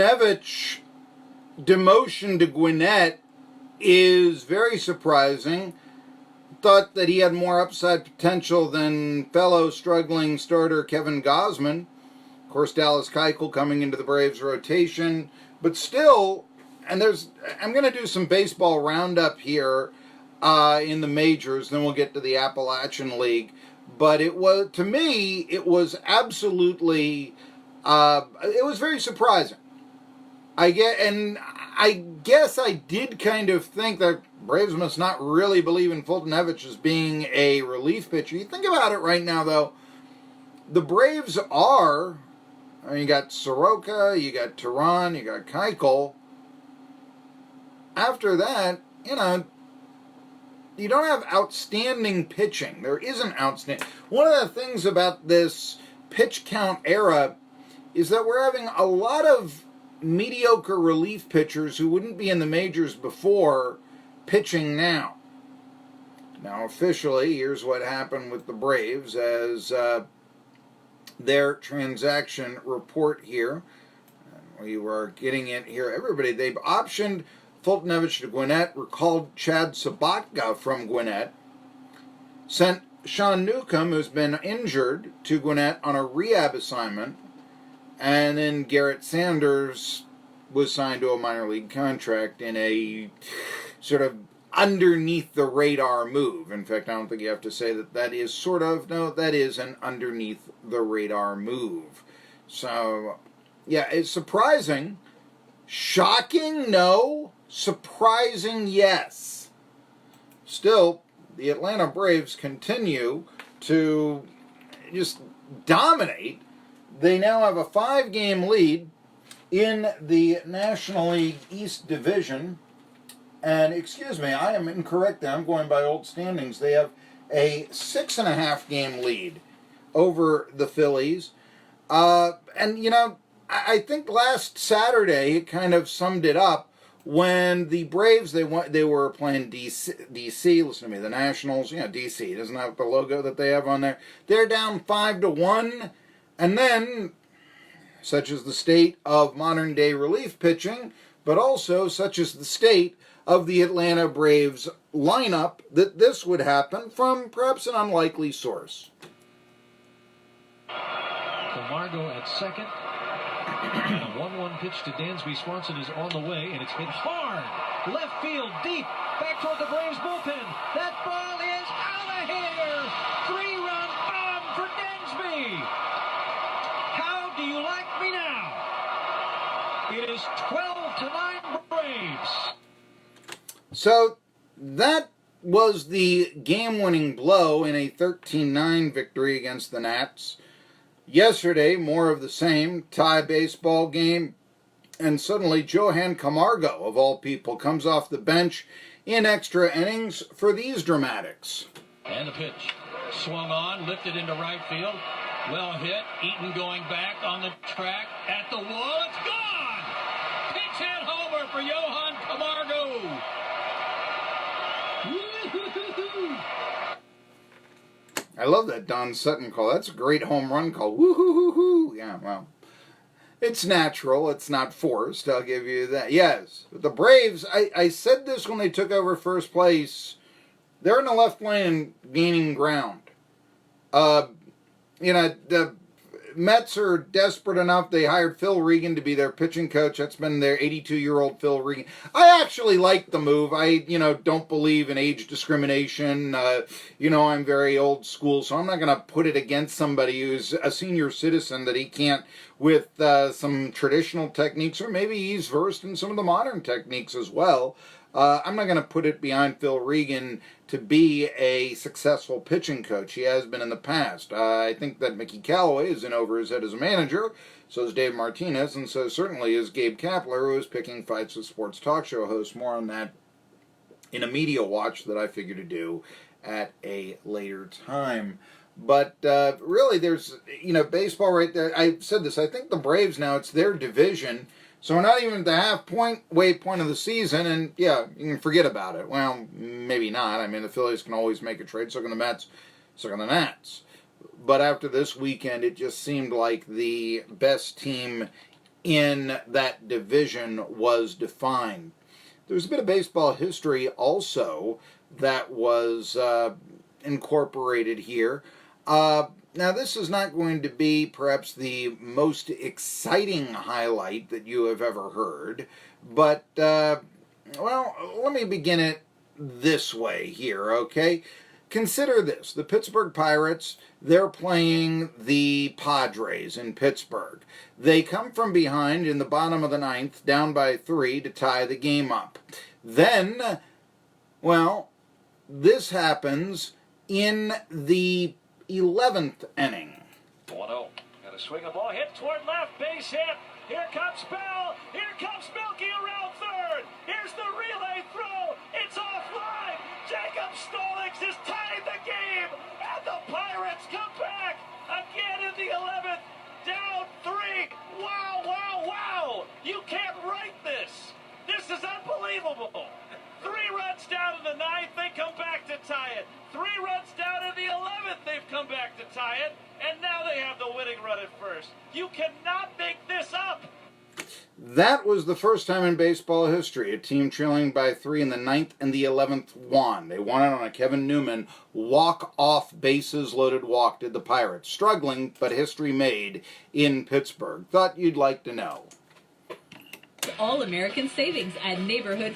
Foltynewicz demotion to Gwinnett is very surprising. Thought that he had more upside potential than fellow struggling starter Kevin Gausman. Of course, Dallas Keuchel coming into the Braves rotation. But still, and I'm going to do some baseball roundup here in the majors, then we'll get to the Appalachian League. But to me, it was absolutely, it was very surprising. I guess I did kind of think that Braves must not really believe in Foltynewicz as being a relief pitcher. You think about it right now, though, the Braves are, you got Soroka, you got Tehran, you got Keuchel. After that, you don't have outstanding pitching. There isn't outstanding. One of the things about this pitch count era is that we're having a lot of mediocre relief pitchers who wouldn't be in the majors before pitching now. Now, officially, here's what happened with the Braves as their transaction report here. We were getting it here. Everybody, they've optioned Foltynewicz to Gwinnett, recalled Chad Sabatka from Gwinnett, sent Sean Newcomb, who's been injured, to Gwinnett on a rehab assignment, and then Garrett Sanders was signed to a minor league contract in a sort of underneath-the-radar move. In fact, I don't think you have to say that is sort of. No, that is an underneath-the-radar move. So, yeah, it's surprising. Shocking? No. Surprising? Yes. Still, the Atlanta Braves continue to just dominate. They now have a 5-game lead in the National League East Division. And, excuse me, I am incorrect there. I'm going by old standings. They have a 6.5-game lead over the Phillies. I think last Saturday it kind of summed it up when the Braves, they were playing DC. Listen to me, the Nationals, DC. Doesn't have the logo that they have on there. They're down 5-1. And then, such is the state of modern-day relief pitching, but also such is the state of the Atlanta Braves lineup, that this would happen from perhaps an unlikely source. Camargo at second. And a 1-1 pitch to Dansby Swanson is on the way, and it's hit hard. Left field, deep, back toward the Braves bullpen. That ball is out of here. 3-run bomb for Dansby. How do you like me now? It is 12-9 Braves. So that was the game-winning blow in a 13-9 victory against the Nats. Yesterday, more of the same, tie baseball game, and suddenly Johan Camargo, of all people, comes off the bench in extra innings for these dramatics. And the pitch. Swung on, lifted into right field. Well hit. Eaton going back on the track at the wall. It's gone! Pitch hit homer for Johan Camargo. I love that Don Sutton call. That's a great home run call. Woo-hoo-hoo-hoo. Yeah, well, it's natural. It's not forced. I'll give you that. Yes. But the Braves, I said this when they took over first place. They're in the left lane gaining ground. The Mets are desperate enough. They hired Phil Regan to be their pitching coach. That's been their 82-year-old Phil Regan. I actually like the move. I, don't believe in age discrimination. I'm very old school, so I'm not going to put it against somebody who's a senior citizen that he can't with some traditional techniques, or maybe he's versed in some of the modern techniques as well. I'm not going to put it behind Phil Regan to be a successful pitching coach. He has been in the past. I think that Mickey Callaway is in over his head as a manager. So is Dave Martinez, and so certainly is Gabe Kapler, who is picking fights with sports talk show hosts. More on that in a media watch that I figure to do at a later time. But really, there's, baseball right there. I said this. I think the Braves now, it's their division. So we're not even at the halfway point of the season, and yeah, you can forget about it. Well, maybe not. I mean, the Phillies can always make a trade, so can the Mets, so can the Nats. But after this weekend, it just seemed like the best team in that division was defined. There's a bit of baseball history also that was incorporated here. Now, this is not going to be perhaps the most exciting highlight that you have ever heard, but, well, let me begin it this way here, okay? Consider this. The Pittsburgh Pirates, they're playing the Padres in Pittsburgh. They come from behind in the bottom of the ninth, down by 3 to tie the game up. Then, well, this happens in the 11th inning. 1-0. Got a swing of ball hit toward left, base hit. Here comes Bell. Here comes Milky around third. Here's the relay throw. It's offline. Jacob Stolix has tied the game, and the Pirates come back again in the 11th. Down 3. Wow, wow, wow. You can't write this. This is unbelievable. 3 runs down in the 9th, they come back to tie it. 3 runs down in the 11th, they've come back to tie it. And now they have the winning run at first. You cannot make this up. That was the first time in baseball history a team trailing by 3 in the 9th and the 11th won. They won it on a Kevin Newman walk-off bases-loaded walk, did the Pirates. Struggling, but history made in Pittsburgh. Thought you'd like to know. All-American savings at Neighborhood